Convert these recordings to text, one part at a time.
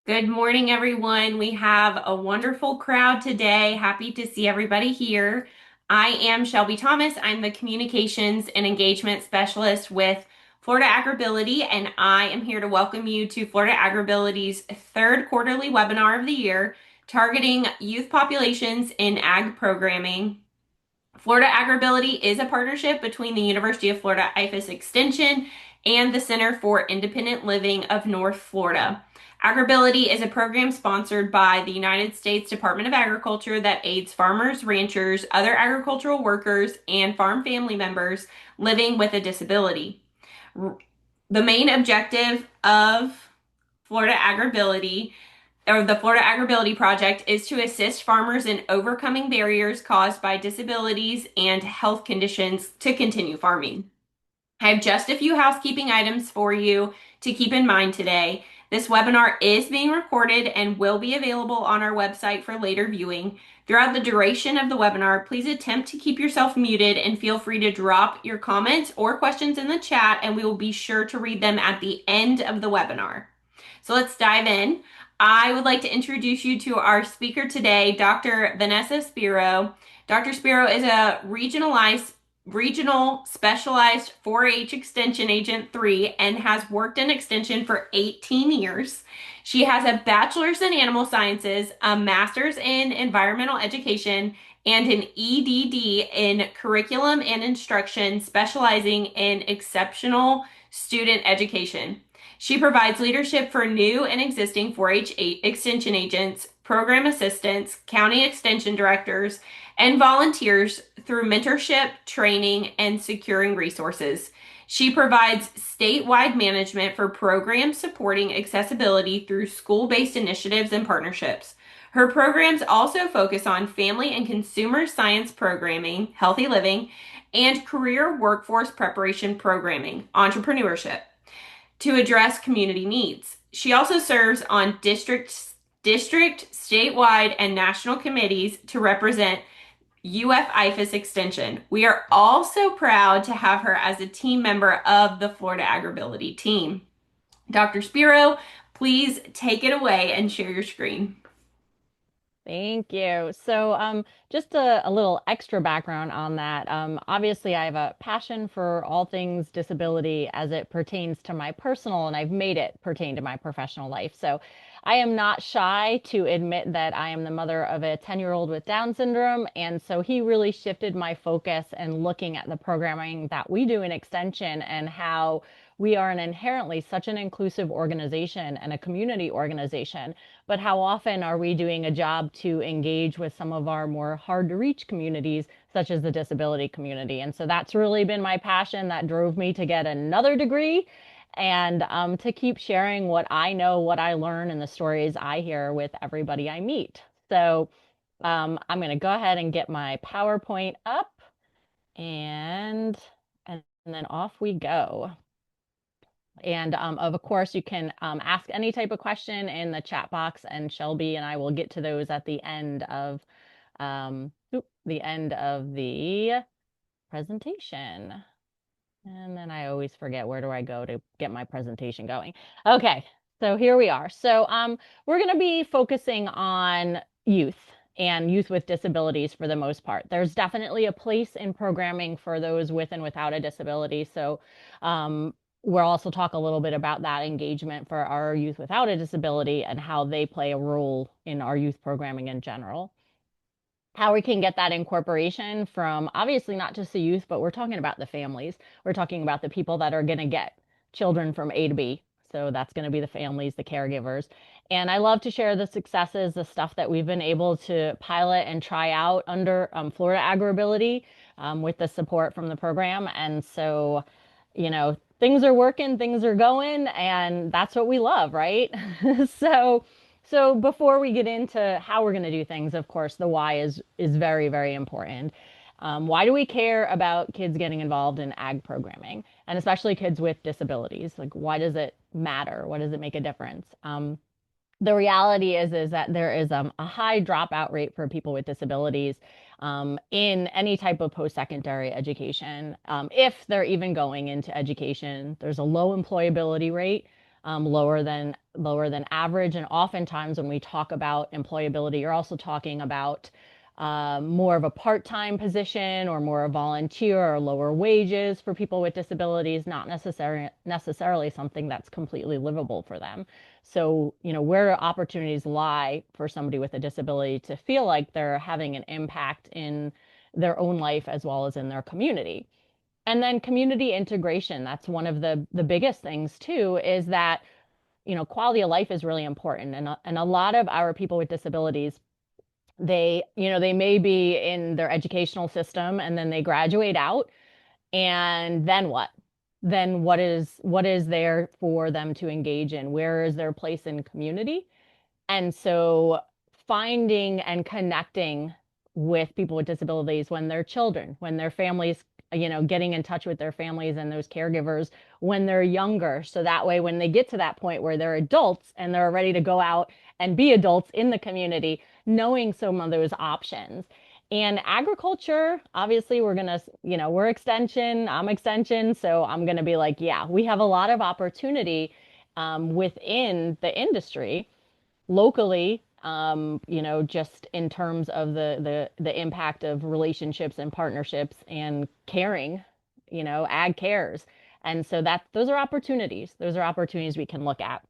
Good morning, everyone. We have a wonderful crowd today. Happy to see everybody here. I am Shelby Thomas. I'm the Communications and Engagement Specialist with Florida Agribility, and I am here to welcome you to Florida Agribility's third quarterly webinar of the year, targeting youth populations in ag programming. Florida Agribility is a partnership between the University of Florida IFAS Extension and the Center for Independent Living of North Florida. Agribility is a program sponsored by the United States Department of Agriculture that aids farmers, ranchers, other agricultural workers, and farm family members living with a disability. The main objective of Florida Agribility or the Florida Agribility Project is to assist farmers in overcoming barriers caused by disabilities and health conditions to continue farming. I have just a few housekeeping items for you to keep in mind today. This webinar is being recorded and will be available on our website for later viewing. Throughout the duration of the webinar, please attempt to keep yourself muted and feel free to drop your comments or questions in the chat, and we will be sure to read them at the end of the webinar. So let's dive in. I would like to introduce you to our speaker today, Dr. Vanessa Spero. Dr. Spero is a regional specialized 4-H Extension Agent 3 and has worked in Extension for 18 years. She has a bachelor's in animal sciences, a master's in environmental education, and an EDD in curriculum and instruction, specializing in exceptional student education. She provides leadership for new and existing 4-H extension agents, program assistants, county extension directors, and volunteers through mentorship, training, and securing resources. She provides statewide management for programs supporting accessibility through school-based initiatives and partnerships. Her programs also focus on family and consumer science programming, healthy living, and career workforce preparation programming, entrepreneurship, to address community needs. She also serves on district, statewide, and national committees to represent UF IFAS Extension. We are also proud to have her as a team member of the Florida Agribility team. Dr. Spero, please take it away and share your screen. Thank you. So, just a little extra background on that. Obviously, I have a passion for all things disability as it pertains to my personal, and I've made it pertain to my professional life. So, I am not shy to admit that I am the mother of a 10-year-old with Down syndrome. And so he really shifted my focus and looking at the programming that we do in Extension and how we are an inherently such an inclusive organization and a community organization, but how often are we doing a job to engage with some of our more hard to reach communities, such as the disability community? And so that's really been my passion that drove me to get another degree and to keep sharing what I know, what I learn, and the stories I hear with everybody I meet. So I'm going to go ahead and get my PowerPoint up and then off we go. And of course, you can ask any type of question in the chat box, and Shelby and I will get to those at the end of the presentation. And then I always forget, where do I go to get my presentation going? Okay, so here we are. So we're going to be focusing on youth and youth with disabilities for the most part. There's definitely a place in programming for those with and without a disability. So we'll also talk a little bit about that engagement for our youth without a disability and how they play a role in our youth programming in general. How we can get that incorporation from obviously not just the youth, but we're talking about the families. We're talking about the people that are going to get children from A to B. So that's going to be the families, the caregivers. And I love to share the successes, the stuff that we've been able to pilot and try out under Florida Agribility with the support from the program. And so, things are working, things are going, and that's what we love, right? so so before we get into how we're going to do things, of course, the why is very, very important. Why do we care about kids getting involved in ag programming, and especially kids with disabilities? Like, why does it matter? What does it make a difference? The reality is that there is a high dropout rate for people with disabilities in any type of post-secondary education. If they're even going into education, there's a low employability rate. lower than average. And oftentimes when we talk about employability, you're also talking about more of a part-time position or more a volunteer or lower wages for people with disabilities, not necessarily something that's completely livable for them. So, where opportunities lie for somebody with a disability to feel like they're having an impact in their own life as well as in their community. And then community integration, that's one of the biggest things too, is that, quality of life is really important. And a lot of our people with disabilities, they may be in their educational system and then they graduate out, and then what? Then what is there for them to engage in? Where is their place in community? And so finding and connecting with people with disabilities when they're children, when their families, getting in touch with their families and those caregivers when they're younger. So that way, when they get to that point where they're adults and they're ready to go out and be adults in the community, knowing some of those options. And agriculture, obviously, we're extension, I'm extension. So I'm going to be like, yeah, we have a lot of opportunity within the industry locally, just in terms of the impact of relationships and partnerships and caring, ag cares. And so those are opportunities. Those are opportunities we can look at.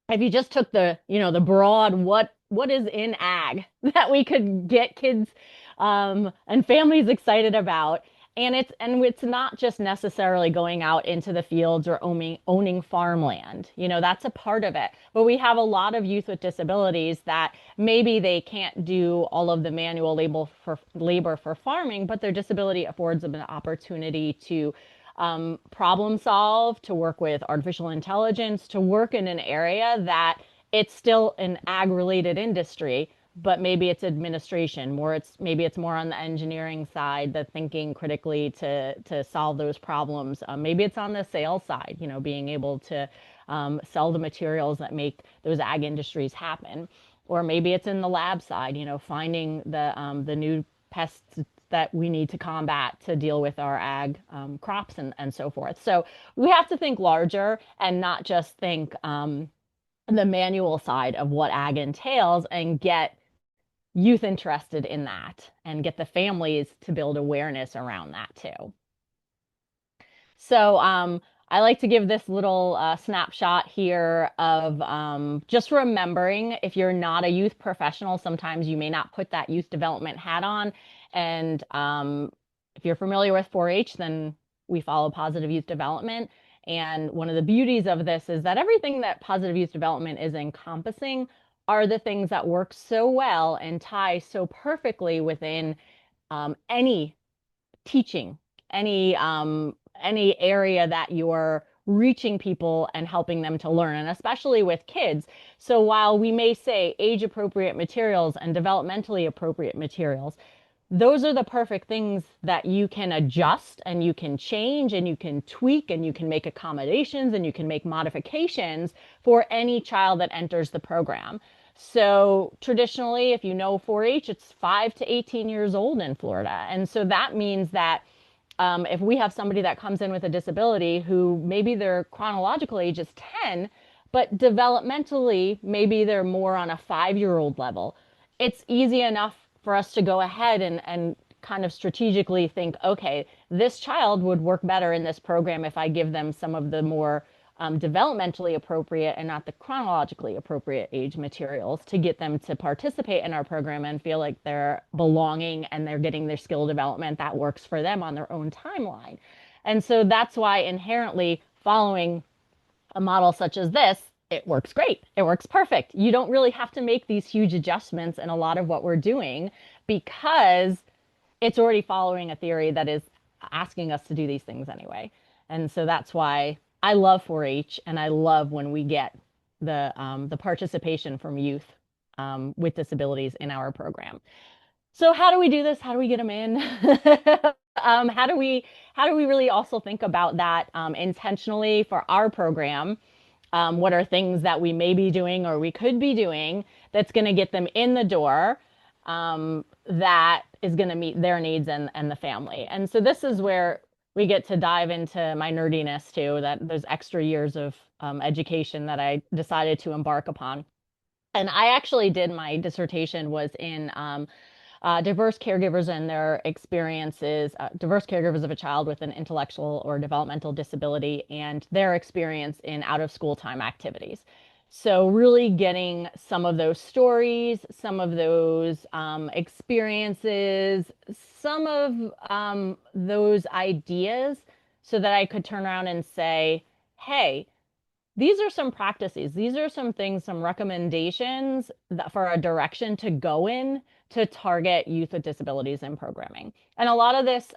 If you just took the broad what is in ag that we could get kids and families excited about. And it's not just necessarily going out into the fields or owning farmland. That's a part of it. But we have a lot of youth with disabilities that maybe they can't do all of the manual labor for farming, but their disability affords them an opportunity to problem solve, to work with artificial intelligence, to work in an area that it's still an ag related industry, but maybe it's administration more. Maybe it's more on the engineering side, the thinking critically to solve those problems. Maybe it's on the sales side, being able to sell the materials that make those ag industries happen. Or maybe it's in the lab side, finding the new pests that we need to combat to deal with our ag crops and so forth. So we have to think larger and not just think the manual side of what ag entails, and get youth interested in that and get the families to build awareness around that too. So I like to give this little snapshot here of just remembering, if you're not a youth professional, sometimes you may not put that youth development hat on. And if you're familiar with 4-H, then we follow positive youth development. And one of the beauties of this is that everything that positive youth development is encompassing are the things that work so well and tie so perfectly within any teaching, any area that you're reaching people and helping them to learn, and especially with kids. So while we may say age appropriate materials and developmentally appropriate materials, those are the perfect things that you can adjust and you can change and you can tweak and you can make accommodations and you can make modifications for any child that enters the program. So traditionally, if you know 4-H, it's 5 to 18 years old in Florida. And so that means that if we have somebody that comes in with a disability who maybe their chronological age is 10, but developmentally, maybe they're more on a 5-year-old level, it's easy enough for us to go ahead and kind of strategically think, okay, this child would work better in this program if I give them some of the more developmentally appropriate and not the chronologically appropriate age materials to get them to participate in our program and feel like they're belonging and they're getting their skill development that works for them on their own timeline. And so that's why inherently following a model such as this, it works great. It works perfect. You don't really have to make these huge adjustments in a lot of what we're doing because it's already following a theory that is asking us to do these things anyway. And so that's why I love 4-H, and I love when we get the participation from youth with disabilities in our program. So how do we do this? How do we get them in? How do we really also think about that intentionally for our program? What are things that we may be doing or we could be doing that's going to get them in the door, that is going to meet their needs and the family? And so this is where we get to dive into my nerdiness too, that there's extra years of education that I decided to embark upon. And I actually did my dissertation was in diverse caregivers and their experiences, diverse caregivers of a child with an intellectual or developmental disability and their experience in out of school time activities. So, really getting some of those stories, some of those experiences, some of those ideas so that I could turn around and say, hey, these are some practices. These are some things, some recommendations that for a direction to go in to target youth with disabilities in programming. And a lot of this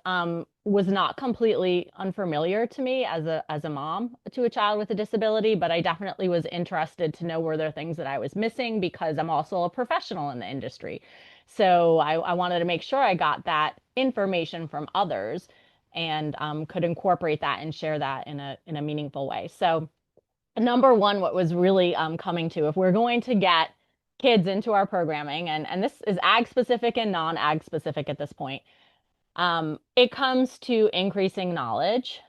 was not completely unfamiliar to me as a mom to a child with a disability, but I definitely was interested to know were there things that I was missing because I'm also a professional in the industry. So I wanted to make sure I got that information from others and could incorporate that and share that in a meaningful way. So number one, what was really coming to, if we're going to get kids into our programming, and this is ag specific and non-ag specific at this point, it comes to increasing knowledge.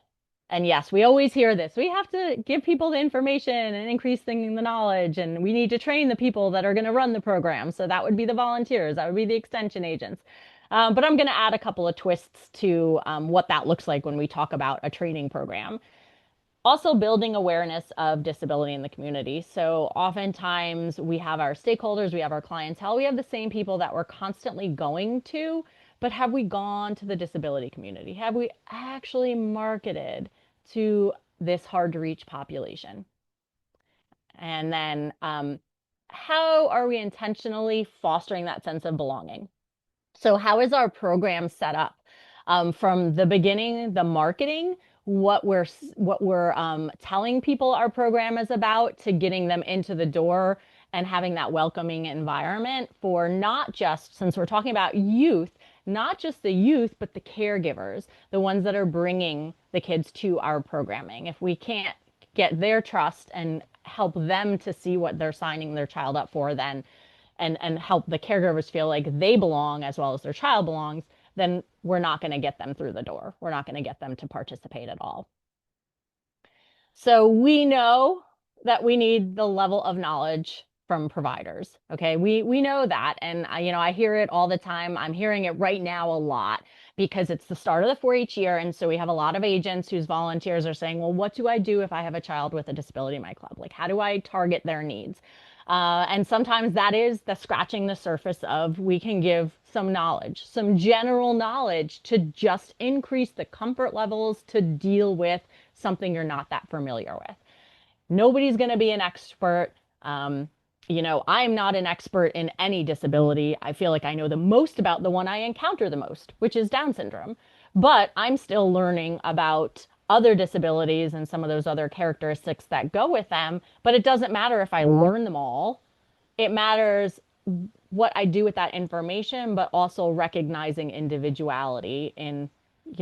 And yes, we always hear this. We have to give people the information and increasing the knowledge, and we need to train the people that are going to run the program. So that would be the volunteers, that would be the extension agents. But I'm going to add a couple of twists to what that looks like when we talk about a training program. Also building awareness of disability in the community. So oftentimes we have our stakeholders, we have our clientele, we have the same people that we're constantly going to, but have we gone to the disability community? Have we actually marketed to this hard to reach population? And then how are we intentionally fostering that sense of belonging? So, how is our program set up? From the beginning, the marketing, what we're telling people our program is about, to getting them into the door and having that welcoming environment for not just, since we're talking about youth, not just the youth, but the caregivers, the ones that are bringing the kids to our programming. If we can't get their trust and help them to see what they're signing their child up for, then and help the caregivers feel like they belong as well as their child belongs, then we're not going to get them through the door. We're not going to get them to participate at all. So we know that we need the level of knowledge from providers. Okay, we know that, and I hear it all the time. I'm hearing it right now a lot because it's the start of the 4-H year, and so we have a lot of agents whose volunteers are saying, "Well, what do I do if I have a child with a disability in my club? Like, how do I target their needs?" And sometimes that is the scratching the surface of we can give some knowledge, some general knowledge to just increase the comfort levels to deal with something you're not that familiar with. Nobody's going to be an expert. Um, I'm not an expert in any disability. I feel like I know the most about the one I encounter the most, which is Down syndrome. But I'm still learning about other disabilities and some of those other characteristics that go with them. But it doesn't matter if I learn them all. It matters what I do with that information, but also recognizing individuality in,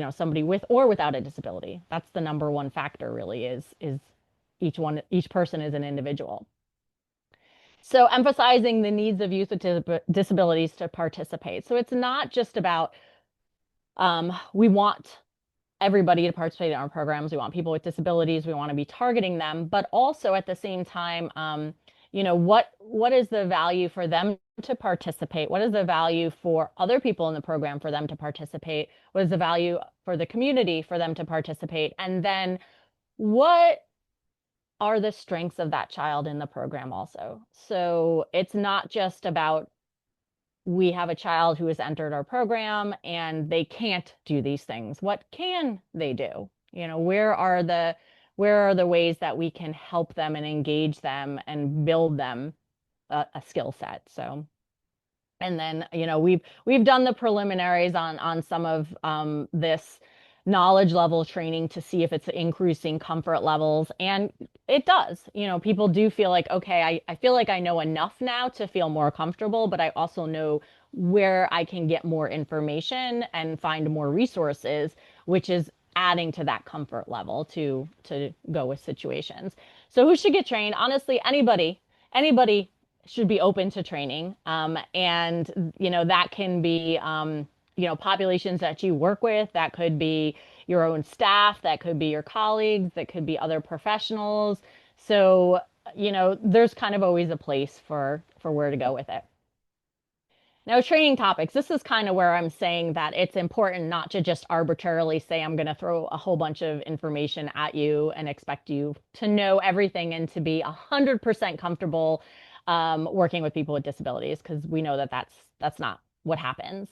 somebody with or without a disability. That's the number one factor really is each person is an individual. So emphasizing the needs of youth with disabilities to participate. So it's not just about we want everybody to participate in our programs. We want people with disabilities. We want to be targeting them, but also at the same time, what is the value for them to participate? What is the value for other people in the program for them to participate? What is the value for the community for them to participate? And then what are the strengths of that child in the program also? So it's not just about we have a child who has entered our program and they can't do these things. What can they do? Where are the ways that we can help them and engage them and build them a skill set? So, and then, we've done the preliminaries on some of this knowledge level training to see if it's increasing comfort levels. And it does. People do feel like, okay, I feel like I know enough now to feel more comfortable, but I also know where I can get more information and find more resources, which is adding to that comfort level to go with situations. So who should get trained? Honestly, anybody should be open to training. And that can be populations that you work with. That could be your own staff, that could be your colleagues, that could be other professionals. So, there's kind of always a place for where to go with it. Now, training topics, this is kind of where I'm saying that it's important not to just arbitrarily say, I'm going to throw a whole bunch of information at you and expect you to know everything and to be 100% comfortable working with people with disabilities, because we know that that's not what happens.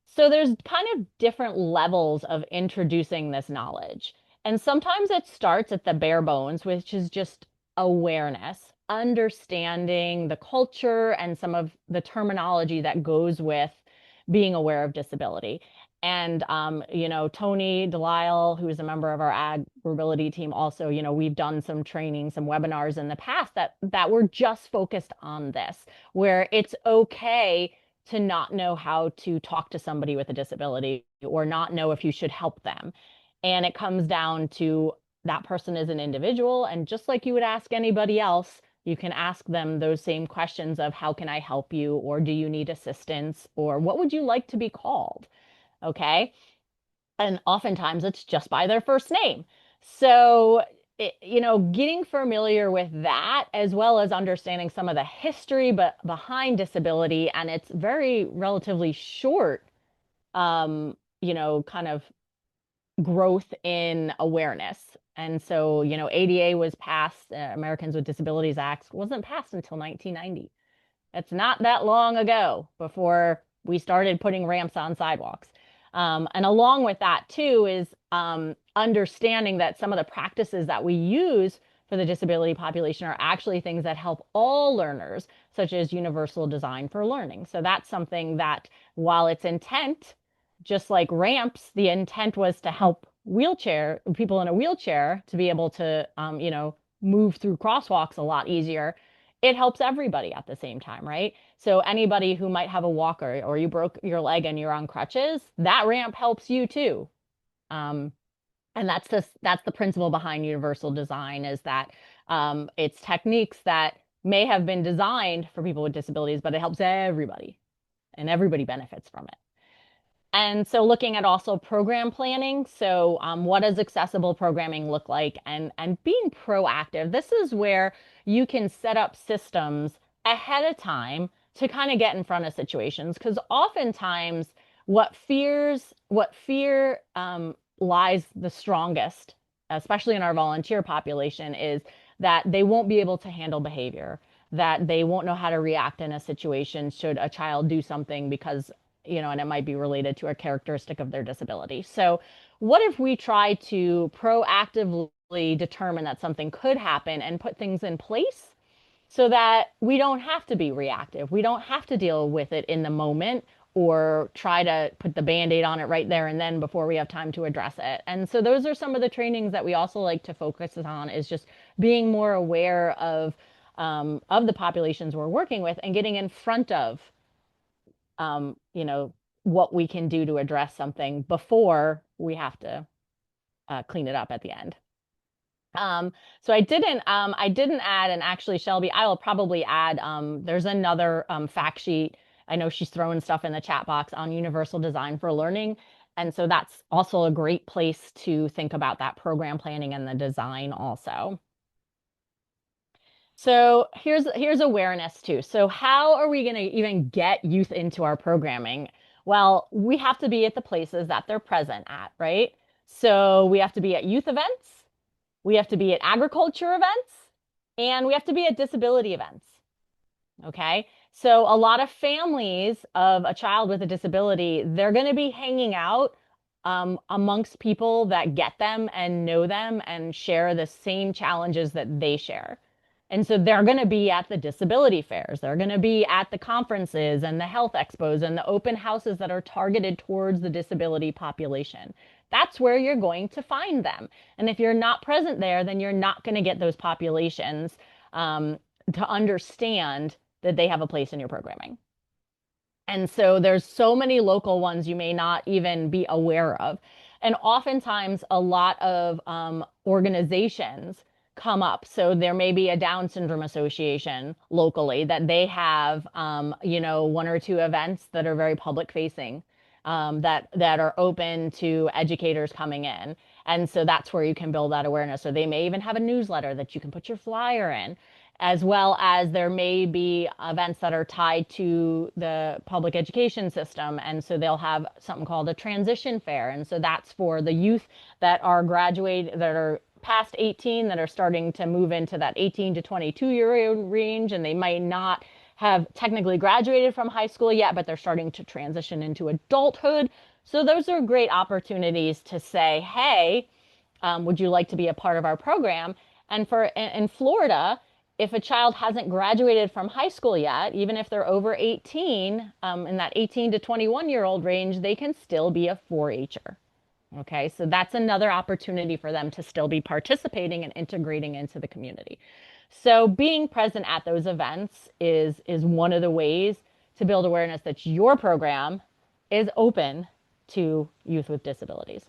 So there's kind of different levels of introducing this knowledge. And sometimes it starts at the bare bones, which is just awareness, understanding the culture and some of the terminology that goes with being aware of disability. And, Tony Delisle, who is a member of our ag mobility team, also, we've done some training, some webinars in the past that were just focused on this, where it's okay to not know how to talk to somebody with a disability or not know if you should help them. And it comes down to that person is an individual. And just like you would ask anybody else, you can ask them those same questions of how can I help you? Or do you need assistance? Or what would you like to be called? Okay. And oftentimes it's just by their first name. So, getting familiar with that as well as understanding some of the history but behind disability and its very relatively short, kind of growth in awareness. And so, ADA was passed, Americans with Disabilities Act wasn't passed until 1990. It's not that long ago before we started putting ramps on sidewalks. And along with that, too, is understanding that some of the practices that we use for the disability population are actually things that help all learners, such as universal design for learning. So that's something that, while its intent, just like ramps, the intent was to help people in a wheelchair to be able to, move through crosswalks a lot easier. It helps everybody at the same time, right? So anybody who might have a walker or you broke your leg and you're on crutches, that ramp helps you too. Um, and that's the principle behind universal design is that it's techniques that may have been designed for people with disabilities, but it helps everybody and everybody benefits from it. And so looking at also program planning. So what does accessible programming look like and being proactive? This is where you can set up systems ahead of time to kind of get in front of situations. Because oftentimes what fear lies the strongest, especially in our volunteer population, is that they won't be able to handle behavior, that they won't know how to react in a situation should a child do something because and it might be related to a characteristic of their disability. So, what if we try to proactively determine that something could happen and put things in place so that we don't have to be reactive? We don't have to deal with it in the moment or try to put the band-aid on it right there and then before we have time to address it. And so those are some of the trainings that we also like to focus on is just being more aware of the populations we're working with and getting in front of um, you know, what we can do to address something before we have to clean it up at the end. Um, so I didn't add, and actually, Shelby, I will probably add, there's another fact sheet. I know she's throwing stuff in the chat box on universal design for learning. And so that's also a great place to think about that program planning and the design also. So here's awareness too. So how are we going to even get youth into our programming? Well, we have to be at the places that they're present at, right? So we have to be at youth events, we have to be at agriculture events, and we have to be at disability events. Okay? So a lot of families of a child with a disability, they're going to be hanging out amongst people that get them and know them and share the same challenges that they share. And so they're going to be at the disability fairs. They're going to be at the conferences and the health expos and the open houses that are targeted towards the disability population. That's where you're going to find them. And if you're not present there, then you're not going to get those populations to understand that they have a place in your programming. And so there's so many local ones you may not even be aware of. And oftentimes a lot of organizations come up. So there may be a Down Syndrome Association locally that they have, one or two events that are very public facing. that are open to educators coming in. And so that's where you can build that awareness. Or they may even have a newsletter that you can put your flyer in, as well as there may be events that are tied to the public education system. And so they'll have something called a transition fair. And so that's for the youth that are that are past 18, that are starting to move into that 18 to 22-year range, and they might not have technically graduated from high school yet, but they're starting to transition into adulthood. So those are great opportunities to say, hey, would you like to be a part of our program? And for in Florida, if a child hasn't graduated from high school yet, even if they're over 18, in that 18 to 21-year-old range, they can still be a 4-H'er. Okay, so that's another opportunity for them to still be participating and integrating into the community. So being present at those events is one of the ways to build awareness that your program is open to youth with disabilities.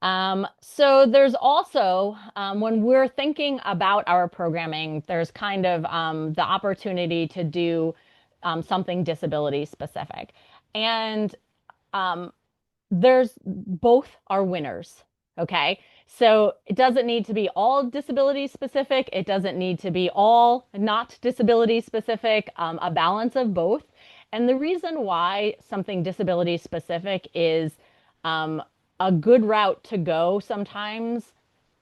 So there's also, when we're thinking about our programming, there's kind of the opportunity to do something disability specific. And um, there's both are winners. Okay. So it doesn't need to be all disability specific. It doesn't need to be all not disability specific, a balance of both. And the reason why something disability specific is um, a good route to go sometimes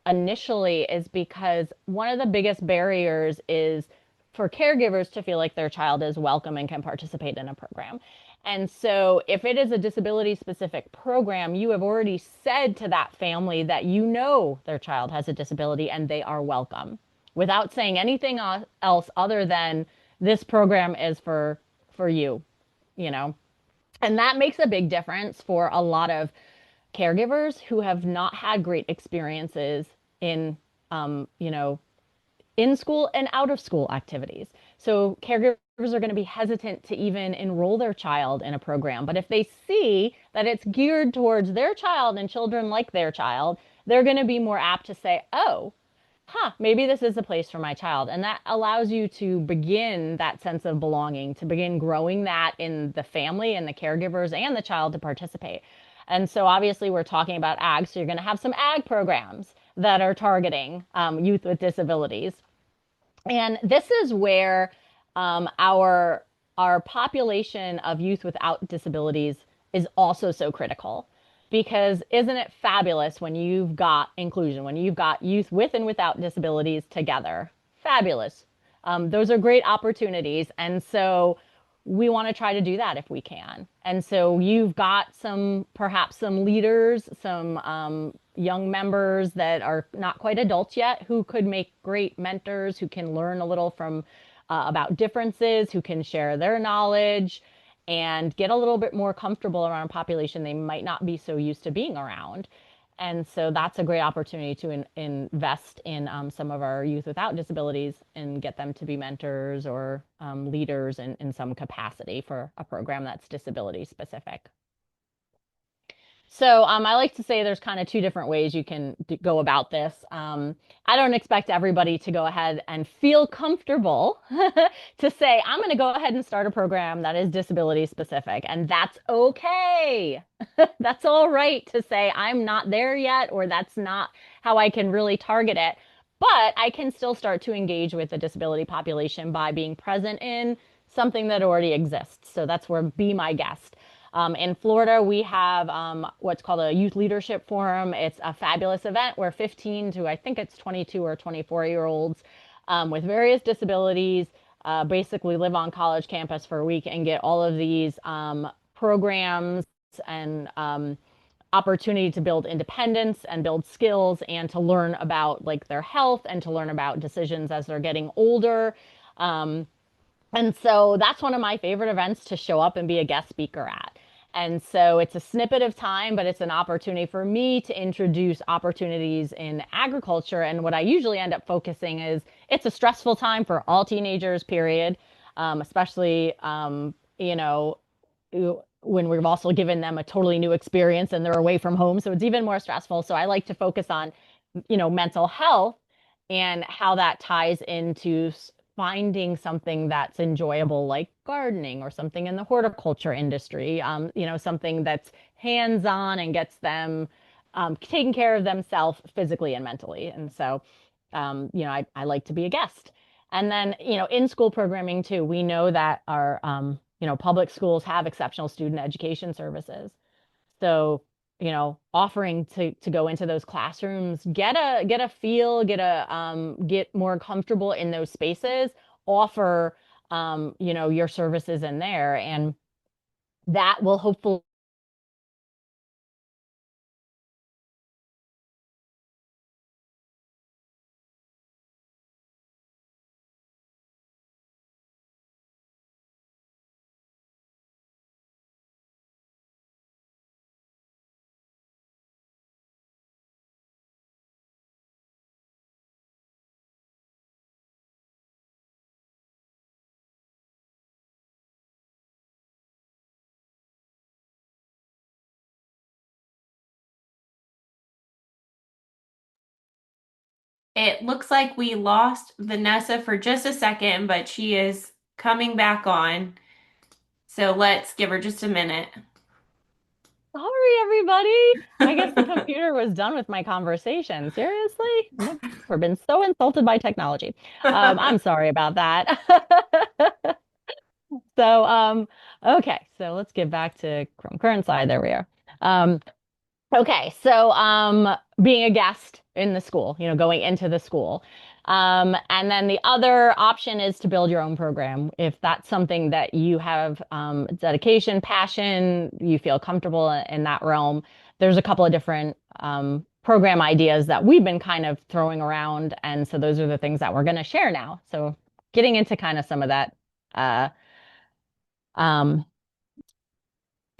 initially is because one of the biggest barriers is for caregivers to feel like their child is welcome and can participate in a program. And so, if it is a disability specific program, you have already said to that family that you know their child has a disability and they are welcome without saying anything else other than this program is for you, you know. And that makes a big difference for a lot of caregivers who have not had great experiences in, you know, in school and out of school activities. So caregivers are going to be hesitant to even enroll their child in a program. But if they see that it's geared towards their child and children like their child, they're going to be more apt to say, oh, maybe this is a place for my child. And that allows you to begin that sense of belonging, to begin growing that in the family and the caregivers and the child to participate. And so obviously we're talking about ag, so you're going to have some ag programs that are targeting youth with disabilities. And this is where our population of youth without disabilities is also so critical. Because isn't it fabulous when you've got inclusion, when you've got youth with and without disabilities together? Fabulous. Those are great opportunities. And so we want to try to do that if we can. And so you've got perhaps some leaders, some young members that are not quite adults yet who could make great mentors, who can learn a little from about differences, who can share their knowledge and get a little bit more comfortable around a population they might not be so used to being around. And so that's a great opportunity to invest in some of our youth without disabilities and get them to be mentors or leaders in some capacity for a program that's disability specific. So I like to say there's kind of two different ways you can go about this. I don't expect everybody to go ahead and feel comfortable to say, I'm going to go ahead and start a program that is disability specific. And that's okay. That's all right to say, I'm not there yet, or that's not how I can really target it. But I can still start to engage with the disability population by being present in something that already exists. So that's where Be My Guest. In Florida, we have what's called a Youth Leadership Forum. It's a fabulous event where 15 to I think it's 22 or 24-year-olds with various disabilities basically live on college campus for a week and get all of these programs and opportunity to build independence and build skills and to learn about like their health and to learn about decisions as they're getting older. And so that's one of my favorite events to show up and be a guest speaker at. And so it's a snippet of time, but it's an opportunity for me to introduce opportunities in agriculture. And what I usually end up focusing is it's a stressful time for all teenagers, period. Especially, you know, when we've also given them a totally new experience and they're away from home. So it's even more stressful. So I like to focus on, you know, mental health and how that ties into finding something that's enjoyable, like gardening or something in the horticulture industry, something that's hands-on and gets them taking care of themselves physically and mentally. And so, I like to be a guest. And then, in school programming too, we know that our, public schools have exceptional student education services. So, offering to go into those classrooms, get a feel, get more comfortable in those spaces, offer your services in there, and that will hopefully. It looks like we lost Vanessa for just a second, but she is coming back on. So let's give her just a minute. Sorry, everybody. I guess the computer was done with my conversation. Seriously? Never been so insulted by technology. I'm sorry about that. So, okay, so let's get back to Chrome current side. There we are. Um, Okay, so being a guest in the school, going into the school. And then the other option is to build your own program. If that's something that you have dedication, passion, you feel comfortable in that realm, there's a couple of different program ideas that we've been kind of throwing around. And so those are the things that we're going to share now. So getting into kind of some of that uh, um,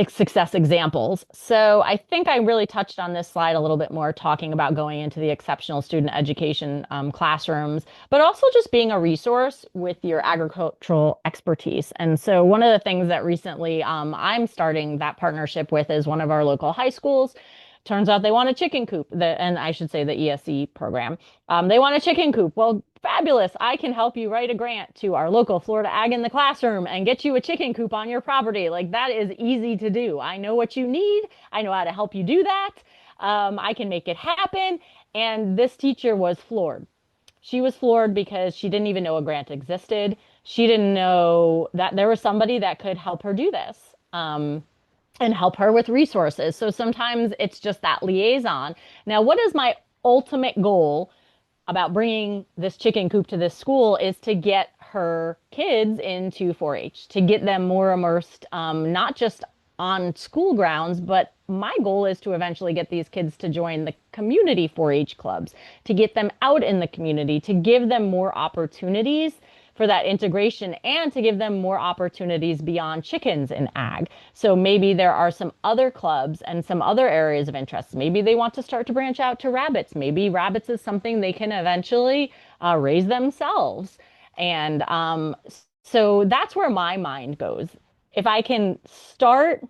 success examples. So I think I really touched on this slide a little bit more, talking about going into the exceptional student education classrooms, but also just being a resource with your agricultural expertise. And so one of the things that recently I'm starting that partnership with is one of our local high schools. Turns out they want a chicken coop, and I should say the ESE program. They want a chicken coop. Well, fabulous. I can help you write a grant to our local Florida Ag in the Classroom and get you a chicken coop on your property. Like, that is easy to do. I know what you need. I know how to help you do that. I can make it happen. And this teacher was floored. She was floored because she didn't even know a grant existed. She didn't know that there was somebody that could help her do this. And help her with resources. So sometimes it's just that liaison. Now, what is my ultimate goal about bringing this chicken coop to this school is to get her kids into 4-H, to get them more immersed, not just on school grounds, but my goal is to eventually get these kids to join the community 4-H clubs, to get them out in the community, to give them more opportunities for that integration and to give them more opportunities beyond chickens in ag. So maybe there are some other clubs and some other areas of interest. Maybe they want to start to branch out to rabbits. Maybe rabbits is something they can eventually raise themselves. And so that's where my mind goes. If I can start,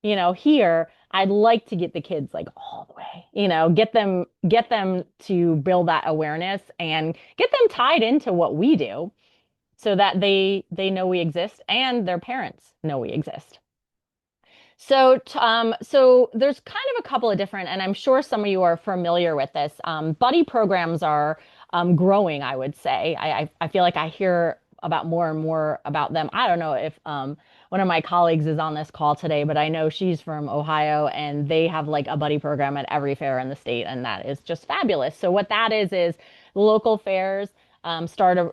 here, I'd like to get the kids like all the way, get them to build that awareness and get them tied into what we do so that they know we exist and their parents know we exist. So there's kind of a couple of different, and I'm sure some of you are familiar with this. Buddy programs are growing, I would say. I feel like I hear about more and more about them. I don't know if one of my colleagues is on this call today, but I know she's from Ohio, and they have like a buddy program at every fair in the state, and that is just fabulous. So what that is local fairs start a,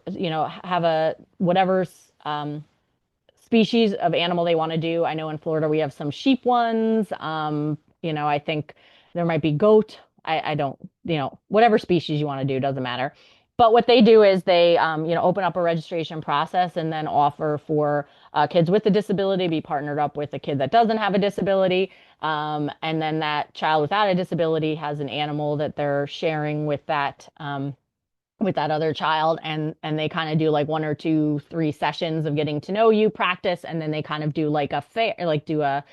have a whatever species of animal they want to do. I know in Florida we have some sheep ones. I think there might be goat. I don't, whatever species you want to do, doesn't matter. But what they do is they, open up a registration process and then offer for kids with a disability to be partnered up with a kid that doesn't have a disability. And then that child without a disability has an animal that they're sharing with that other child, and they kind of do like 1 or 2, 3 sessions of getting to know you, practice, and then they kind of do like a fair, like do a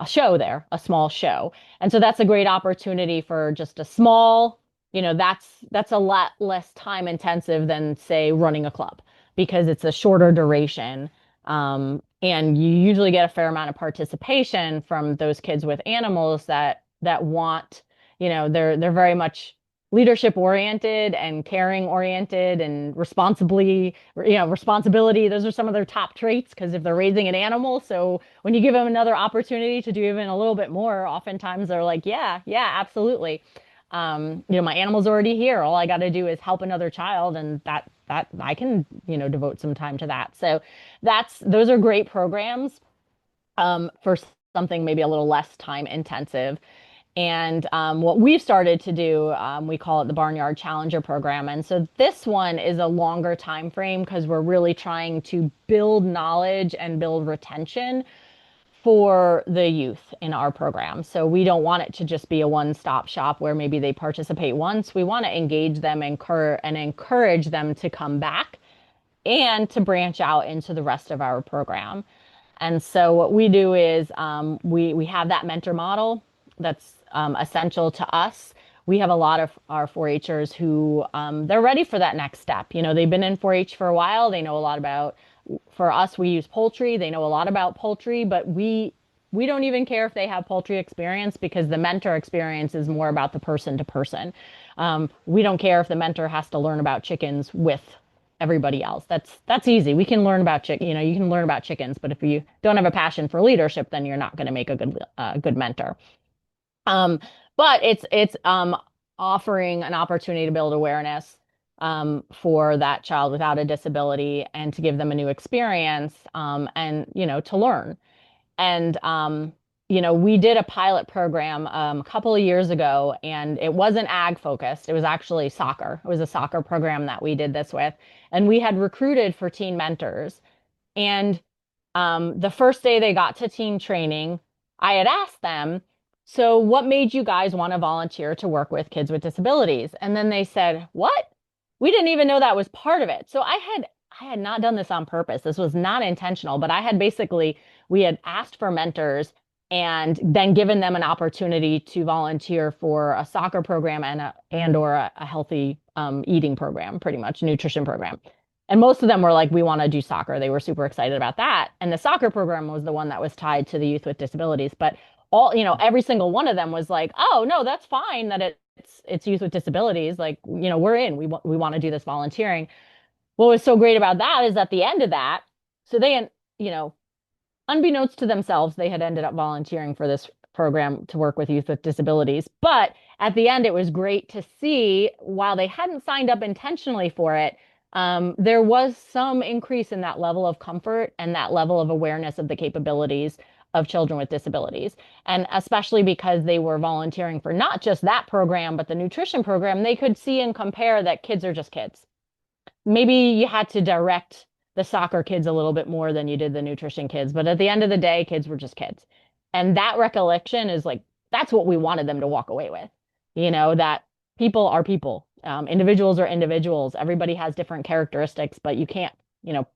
show there, a small show. And so that's a great opportunity for just a small, that's a lot less time intensive than say running a club. because it's a shorter duration. And you usually get a fair amount of participation from those kids with animals that want, they're very much leadership oriented and caring oriented and responsibility. Those are some of their top traits because if they're raising an animal, so when you give them another opportunity to do even a little bit more, oftentimes they're like, yeah, yeah, absolutely. My animal's already here. All I got to do is help another child, and that I can, devote some time to that. So those are great programs for something maybe a little less time intensive. And what we've started to do, we call it the Barnyard Challenger program. And so this one is a longer time frame because we're really trying to build knowledge and build retention for the youth in our program. So we don't want it to just be a one-stop shop where maybe they participate once. We want to engage them and encourage them to come back and to branch out into the rest of our program. And so what we do is we have that mentor model that's essential to us. We have a lot of our 4-Hers who they're ready for that next step. They've been in 4-H for a while. They know a lot about. For us, we use poultry. They know a lot about poultry, but we don't even care if they have poultry experience because the mentor experience is more about the person to person. We don't care if the mentor has to learn about chickens with everybody else. That's easy. We can learn about you can learn about chickens, but if you don't have a passion for leadership, then you're not going to make a good mentor. Um, but it's offering an opportunity to build awareness for that child without a disability and to give them a new experience and to learn. And we did a pilot program a couple of years ago, and it wasn't ag focused. It was actually soccer. It was a soccer program that we did this with, and we had recruited for teen mentors. And the first day they got to team training, I had asked them, so what made you guys want to volunteer to work with kids with disabilities? And then they said, what? We didn't even know that was part of it. So I had not done this on purpose. This was not intentional, but we had asked for mentors and then given them an opportunity to volunteer for a soccer program and or a healthy eating program, pretty much nutrition program. And most of them were like, we want to do soccer. They were super excited about that. And the soccer program was the one that was tied to the youth with disabilities. But every single one of them was like, oh, no, that's fine that it's youth with disabilities. Like, we're in. We want to do this volunteering. What was so great about that is at the end of that, so they, unbeknownst to themselves, they had ended up volunteering for this program to work with youth with disabilities. But at the end, it was great to see, while they hadn't signed up intentionally for it, there was some increase in that level of comfort and that level of awareness of the capabilities of children with disabilities. And especially because they were volunteering for not just that program, but the nutrition program, they could see and compare that kids are just kids. Maybe you had to direct the soccer kids a little bit more than you did the nutrition kids, but at the end of the day, kids were just kids. And that recollection is like, that's what we wanted them to walk away with, that people are people. Individuals are individuals. Everybody has different characteristics, but you can't,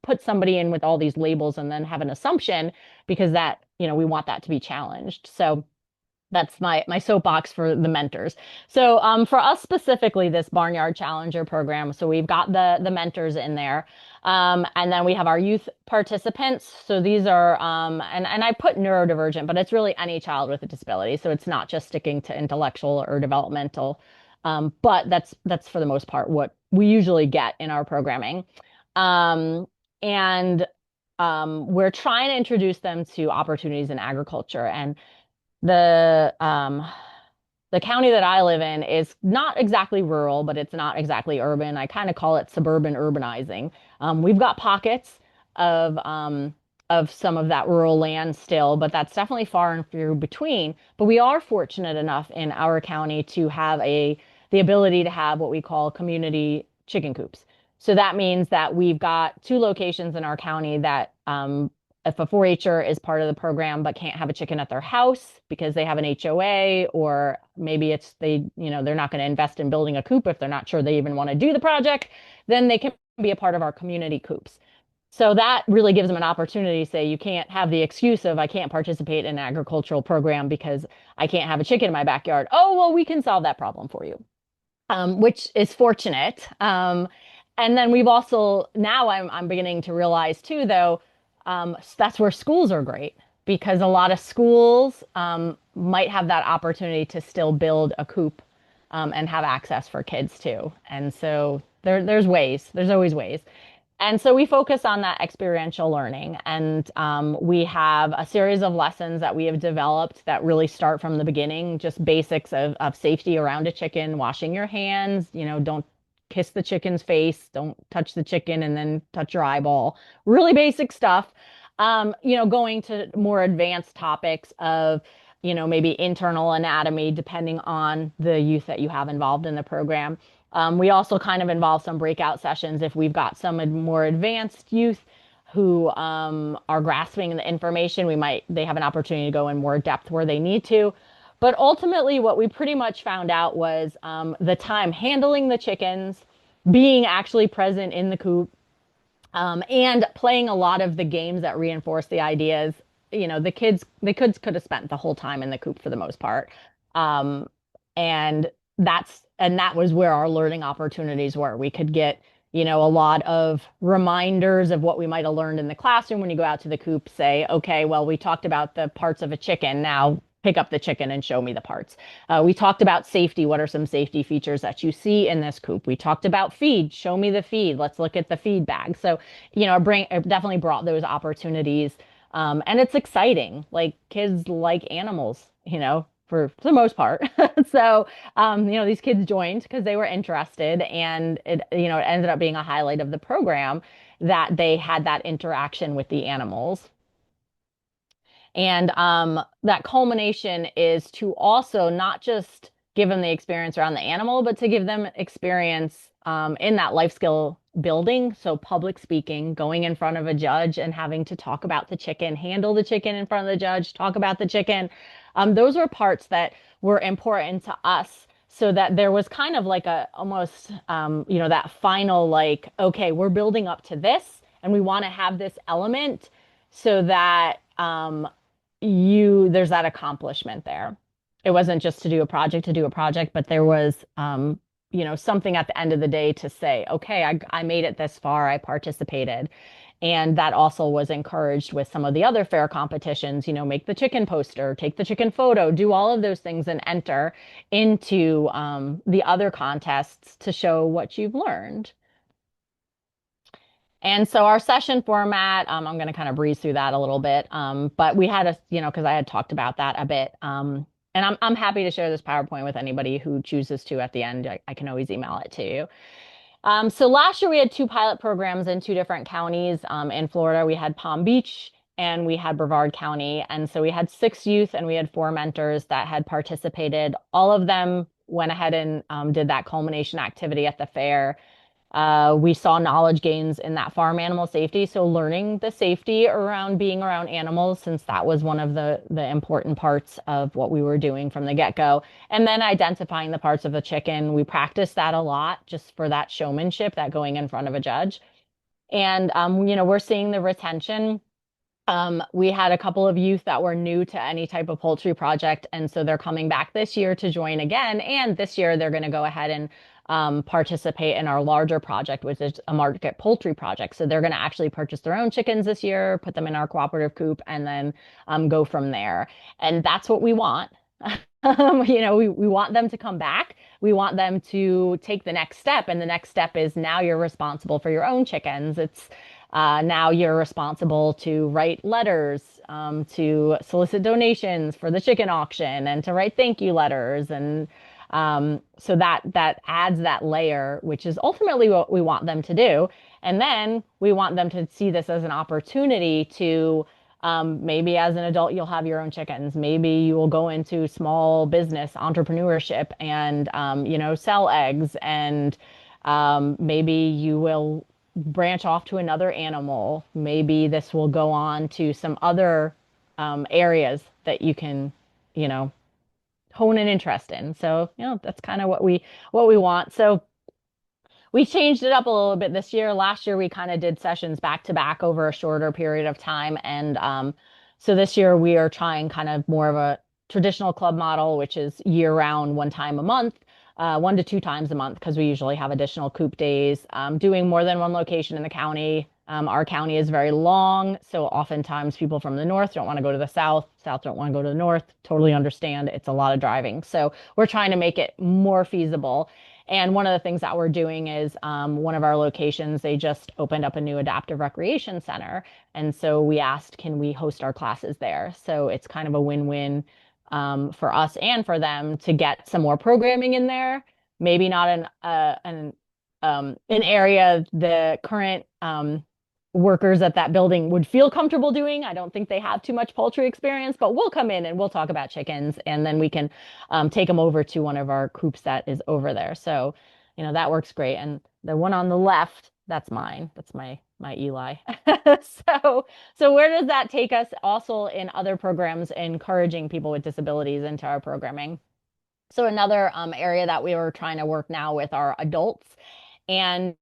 put somebody in with all these labels and then have an assumption because we want that to be challenged. So that's my soapbox for the mentors. So for us specifically, this Barnyard Challenger program, so we've got the mentors in there. And then we have our youth participants. So these are, and I put neurodivergent, but it's really any child with a disability. So it's not just sticking to intellectual or developmental. But that's for the most part what we usually get in our programming. And we're trying to introduce them to opportunities in agriculture. And the um the county that I live in is not exactly rural, but it's not exactly urban. I kind of call it suburban urbanizing. We've got pockets of some of that rural land still, but that's definitely far and few between. But we are fortunate enough in our county to have the ability to have what we call community chicken coops. So that means that we've got 2 locations in our county that if a 4-H'er is part of the program but can't have a chicken at their house because they have an HOA, or maybe they're not going to invest in building a coop if they're not sure they even want to do the project, then they can be a part of our community coops. So that really gives them an opportunity to say, you can't have the excuse of, I can't participate in an agricultural program because I can't have a chicken in my backyard. Oh, well, we can solve that problem for you, which is fortunate. And then we've also now I'm beginning to realize too, though, that's where schools are great because a lot of schools might have that opportunity to still build a coop and have access for kids too. And so there's ways. There's always ways. And so we focus on that experiential learning. And we have a series of lessons that we have developed that really start from the beginning, just basics of safety around a chicken, washing your hands, don't kiss the chicken's face, don't touch the chicken and then touch your eyeball. Really basic stuff. Going to more advanced topics of, maybe internal anatomy, depending on the youth that you have involved in the program. We also kind of involve some breakout sessions if we've got some more advanced youth who are grasping the information. They have an opportunity to go in more depth where they need to. But ultimately, what we pretty much found out was the time handling the chickens, being actually present in the coop, and playing a lot of the games that reinforce the ideas. The kids could have spent the whole time in the coop for the most part. Um, and that was where our learning opportunities were. We could get, a lot of reminders of what we might have learned in the classroom when you go out to the coop, say, okay, well, we talked about the parts of a chicken. Now pick up the chicken and show me the parts. We talked about safety. What are some safety features that you see in this coop? We talked about feed. Show me the feed. Let's look at the feed bag. So, it definitely brought those opportunities. And it's exciting. Like kids like animals, for the most part. So, these kids joined because they were interested, and it ended up being a highlight of the program that they had that interaction with the animals. And that culmination is to also not just give them the experience around the animal, but to give them experience in that life skill building. So public speaking, going in front of a judge and having to talk about the chicken, handle the chicken in front of the judge, talk about the chicken. Those were parts that were important to us so that there was kind of like a almost, that final like, okay, we're building up to this and we want to have this element so that there's that accomplishment there. It wasn't just to do a project, but there was something at the end of the day to say, okay, I made it this far, I participated. And that also was encouraged with some of the other fair competitions, make the chicken poster, take the chicken photo, do all of those things and enter into the other contests to show what you've learned. And so our session format, I'm going to kind of breeze through that a little bit. But we had because I had talked about that a bit. And I'm happy to share this PowerPoint with anybody who chooses to at the end. I can always email it to you. So last year we had two pilot programs in two different counties. In Florida, we had Palm Beach and we had Brevard County. And so we had 6 youth and we had 4 mentors that had participated. All of them went ahead and did that culmination activity at the fair. We saw knowledge gains in that farm animal safety. So learning the safety around being around animals, since that was one of the important parts of what we were doing from the get-go. And then identifying the parts of the chicken. We practiced that a lot just for that showmanship, that going in front of a judge. And, we're seeing the retention. We had a couple of youth that were new to any type of poultry project, and so they're coming back this year to join again. And this year they're going to go ahead and participate in our larger project, which is a market poultry project. So they're going to actually purchase their own chickens this year, put them in our cooperative coop, and then go from there. And that's what we want. We want them to come back. We want them to take the next step. And the next step is now you're responsible for your own chickens. It's now you're responsible to write letters, to solicit donations for the chicken auction, and to write thank you letters. And so that adds that layer, which is ultimately what we want them to do. And then we want them to see this as an opportunity to maybe as an adult, you'll have your own chickens. Maybe you will go into small business entrepreneurship and, sell eggs. And maybe you will branch off to another animal. Maybe this will go on to some other areas that you can, you know, hone an interest in. So, that's kind of what we want. So we changed it up a little bit this year. Last year we kind of did sessions back to back over a shorter period of time. And so this year we are trying kind of more of a traditional club model, which is year round, one time a month. 1 to 2 times a month because we usually have additional coop days. Doing more than one location in the county. Our county is very long, so oftentimes people from the north don't want to go to the south, south don't want to go to the north. Totally understand. It's a lot of driving. So we're trying to make it more feasible. And one of the things that we're doing is one of our locations, they just opened up a new adaptive recreation center. And so we asked, can we host our classes there? So it's kind of a win-win for us and for them to get some more programming in there. Maybe not an area the current workers at that building would feel comfortable doing. I don't think they have too much poultry experience, but we'll come in and we'll talk about chickens, and then we can take them over to one of our coops that is over there. So, that works great. And the one on the left, that's mine. That's my Eli. So, so where does that take us also in other programs, encouraging people with disabilities into our programming? So another area that we were trying to work now with are adults. And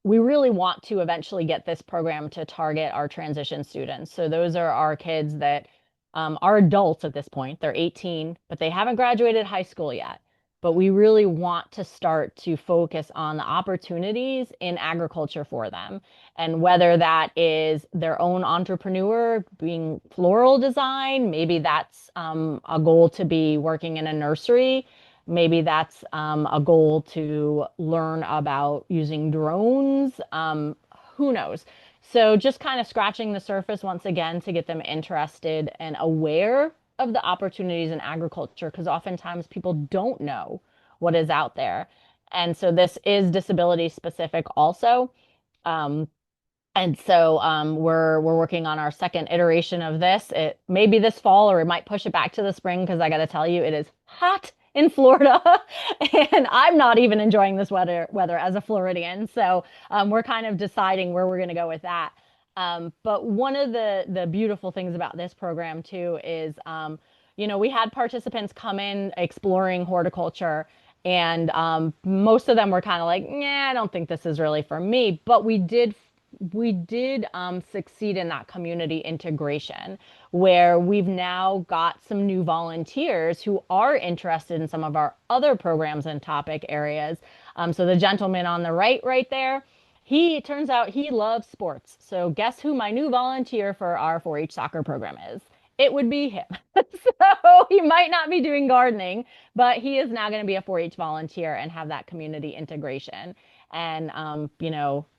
we really want to eventually get this program to target our transition students. So those are our kids that are adults at this point. They're 18, but they haven't graduated high school yet. But we really want to start to focus on the opportunities in agriculture for them. And whether that is their own entrepreneur being floral design, maybe that's a goal to be working in a nursery. Maybe that's a goal to learn about using drones. Who knows? So just kind of scratching the surface once again to get them interested and aware of the opportunities in agriculture, because oftentimes people don't know what is out there. And so this is disability specific also. Um, and so we're working on our second iteration of this. It may be this fall, or it might push it back to the spring, because I got to tell you, it is hot in Florida, and I'm not even enjoying this weather as a Floridian. So we're kind of deciding where we're going to go with that. But one of the beautiful things about this program too is, we had participants come in exploring horticulture, and most of them were kind of like, yeah, I don't think this is really for me. But we did succeed in that community integration, where we've now got some new volunteers who are interested in some of our other programs and topic areas. So the gentleman on the right there, he turns out he loves sports. So guess who my new volunteer for our 4-H soccer program is? It would be him. So he might not be doing gardening, but he is now going to be a 4-H volunteer and have that community integration. And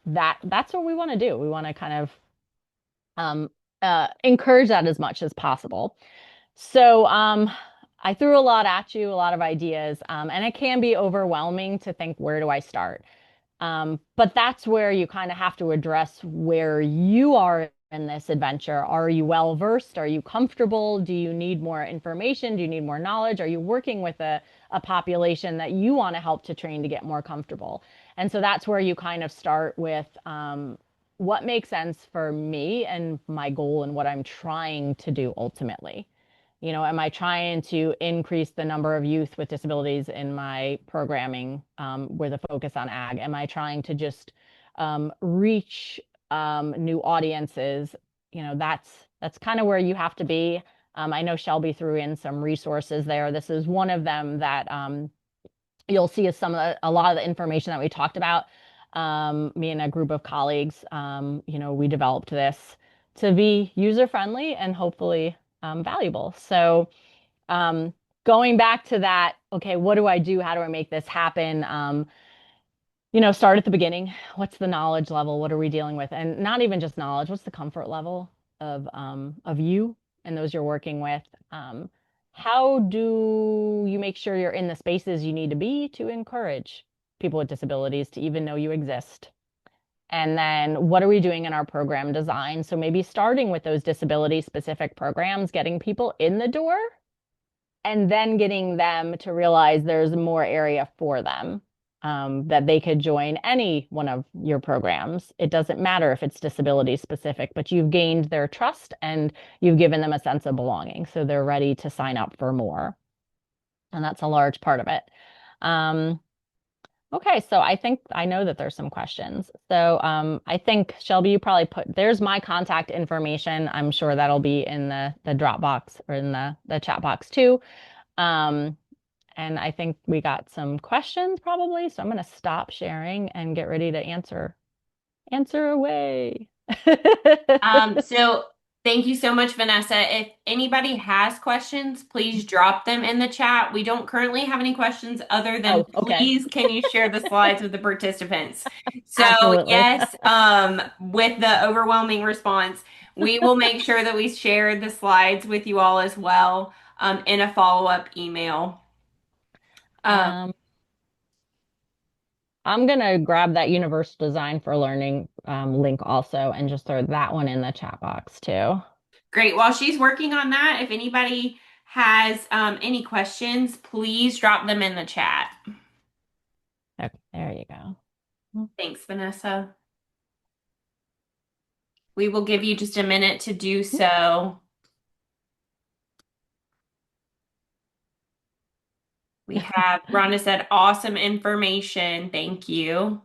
that's what we want to do. We want to kind of encourage that as much as possible. So I threw a lot at you, a lot of ideas, and it can be overwhelming to think, where do I start? But that's where you kind of have to address where you are in this adventure. Are you well versed? Are you comfortable? Do you need more information? Do you need more knowledge? Are you working with a population that you want to help to train to get more comfortable? And so that's where you kind of start with what makes sense for me and my goal and what I'm trying to do ultimately. Am I trying to increase the number of youth with disabilities in my programming with a focus on ag? Am I trying to just reach new audiences? That's kind of where you have to be. I know Shelby threw in some resources there. This is one of them that you'll see is a lot of the information that we talked about. Me and a group of colleagues, we developed this to be user friendly and hopefully valuable. So going back to that, okay, what do I do? How do I make this happen? Start at the beginning. What's the knowledge level? What are we dealing with? And not even just knowledge. What's the comfort level of you and those you're working with? How do you make sure you're in the spaces you need to be to encourage people with disabilities to even know you exist? And then what are we doing in our program design? So maybe starting with those disability specific programs, getting people in the door, and then getting them to realize there's more area for them, that they could join any one of your programs. It doesn't matter if it's disability specific, but you've gained their trust and you've given them a sense of belonging. So they're ready to sign up for more. And that's a large part of it. Okay, so I think I know that there's some questions. So I think, Shelby, you probably there's my contact information. I'm sure that'll be in the Dropbox or in the chat box too. Um, And I think we got some questions probably. So I'm going to stop sharing and get ready to answer. Answer away. So thank you so much, Vanessa. If anybody has questions, please drop them in the chat. We don't currently have any questions other than Oh, okay. please can you share the slides with the participants? So Absolutely. yes, with the overwhelming response, we will make sure that we share the slides with you all as well, in a follow-up email. Um, Um, I'm gonna grab that Universal Design for Learning link also and just throw that one in the chat box too. Great. While she's working on that, if anybody has any questions, please drop them in the chat. Okay, there you go. Thanks, Vanessa. We will give you just a minute to do so. We have, Rhonda said, awesome information. Thank you.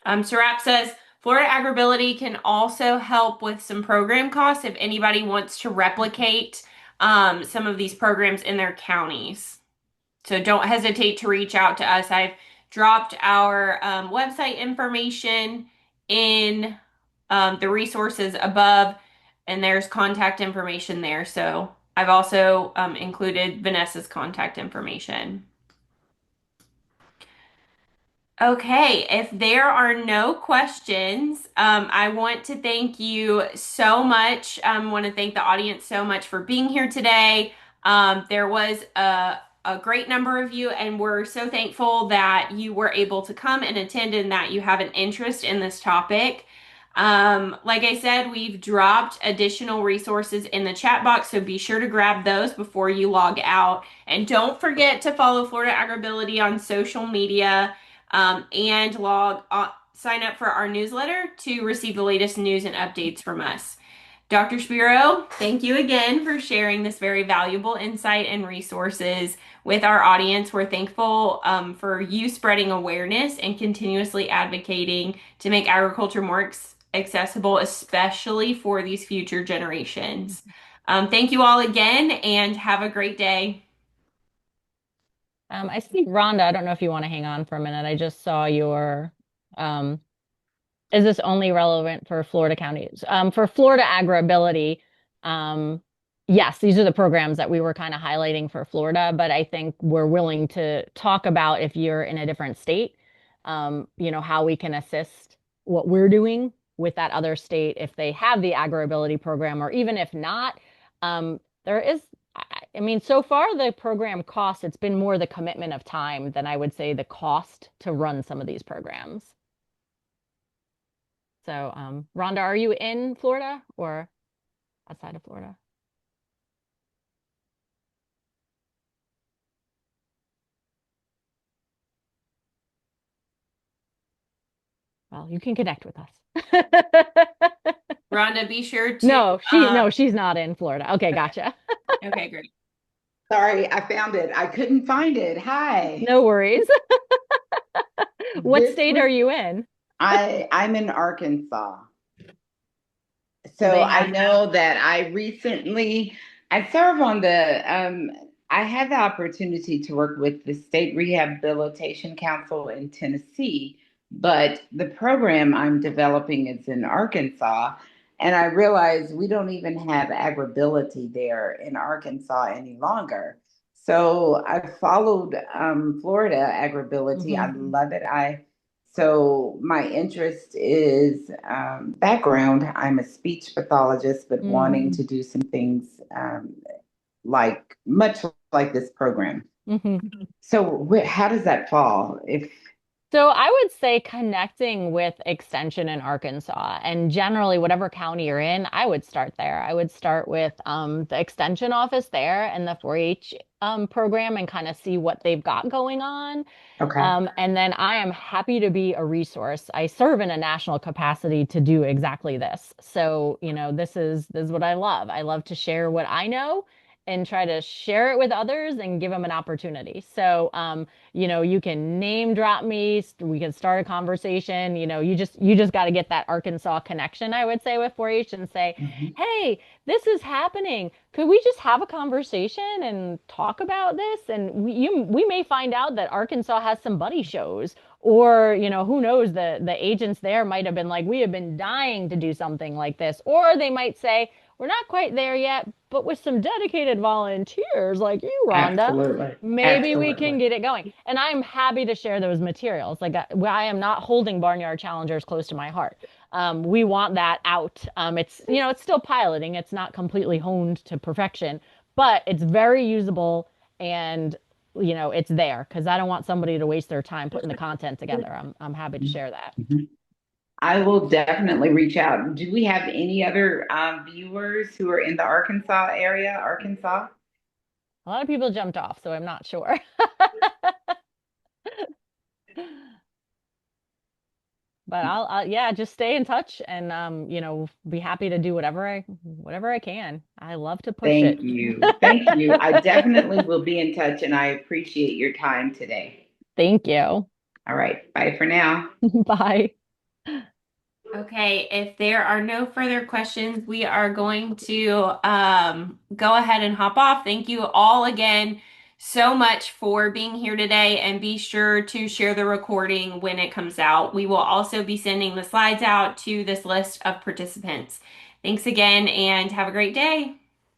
Sarap says, Florida Agribility can also help with some program costs if anybody wants to replicate some of these programs in their counties. So don't hesitate to reach out to us. I've dropped our website information in the resources above, and there's contact information there. So I've also included Vanessa's contact information. Okay, if there are no questions, I want to thank you so much. I want to thank the audience so much for being here today. There was a great number of you, and we're so thankful that you were able to come and attend and that you have an interest in this topic. Like I said, we've dropped additional resources in the chat box, so be sure to grab those before you log out. And don't forget to follow Florida Agribility on social media and sign up for our newsletter to receive the latest news and updates from us. Dr. Spero, thank you again for sharing this very valuable insight and resources with our audience. We're thankful for you spreading awareness and continuously advocating to make agriculture more accessible, especially for these future generations. Thank you all again and have a great day. I see Rhonda. I don't know if you want to hang on for a minute. I just saw your um, is this only relevant for Florida counties? For Florida Agribility, um, yes, these are the programs that we were kind of highlighting for Florida, but I think we're willing to talk about if you're in a different state, how we can assist what we're doing with that other state if they have the agribility program, or even if not, there is, I mean, so far the program cost, it's been more the commitment of time than I would say the cost to run some of these programs. So, Rhonda, are you in Florida or outside of Florida? Well, you can connect with us. Rhonda, be sure to, No, she's not in Florida. Okay, gotcha. okay, great. Sorry, I found it. I couldn't find it. Hi. No worries. What This state was are you in? I'm in Arkansas. Do So they I have know that I serve on I had the opportunity to work with the State Rehabilitation Council in Tennessee, but the program I'm developing is in Arkansas. And I realize we don't even have agribility there in Arkansas any longer. So I followed Florida agribility. I Mhm, love it. So my interest is background. I'm a speech pathologist, but wanting mhm, to do some things like much like this program. mhm. So how does that fall? If So I would say connecting with Extension in Arkansas, and generally whatever county you're in, I would start there. I would start with the Extension office there and the 4-H program and kind of see what they've got going on. Okay, And then I am happy to be a resource. I serve in a national capacity to do exactly this. So, this is what I love. I love to share what I know and try to share it with others and give them an opportunity. So, you can name drop me. We can start a conversation. You just got to get that Arkansas connection, I would say, with 4-H and say, Mhm. hey, this is happening. Could we just have a conversation and talk about this? And we may find out that Arkansas has some buddy shows, or who knows, the agents there might have been like, we have been dying to do something like this, or they might say, we're not quite there yet, but with some dedicated volunteers like you, Rhonda, Absolutely. maybe we can Absolutely. get it going. And I'm happy to share those materials. Like I am not holding Barnyard Challengers close to my heart. We want that out. It's still piloting. It's not completely honed to perfection, but it's very usable, and it's there because I don't want somebody to waste their time putting the content together. I'm happy to share that. Mhm. I will definitely reach out. Do we have any other viewers who are in the Arkansas area, Arkansas? A lot of people jumped off, so I'm not sure. But yeah, just stay in touch, and be happy to do whatever I can. I love to push Thank it. you. Thank you. I definitely will be in touch and I appreciate your time today. Thank you. All right. Bye for now. Bye. Okay, if there are no further questions, we are going to go ahead and hop off. Thank you all again so much for being here today, and be sure to share the recording when it comes out. We will also be sending the slides out to this list of participants. Thanks again, and have a great day.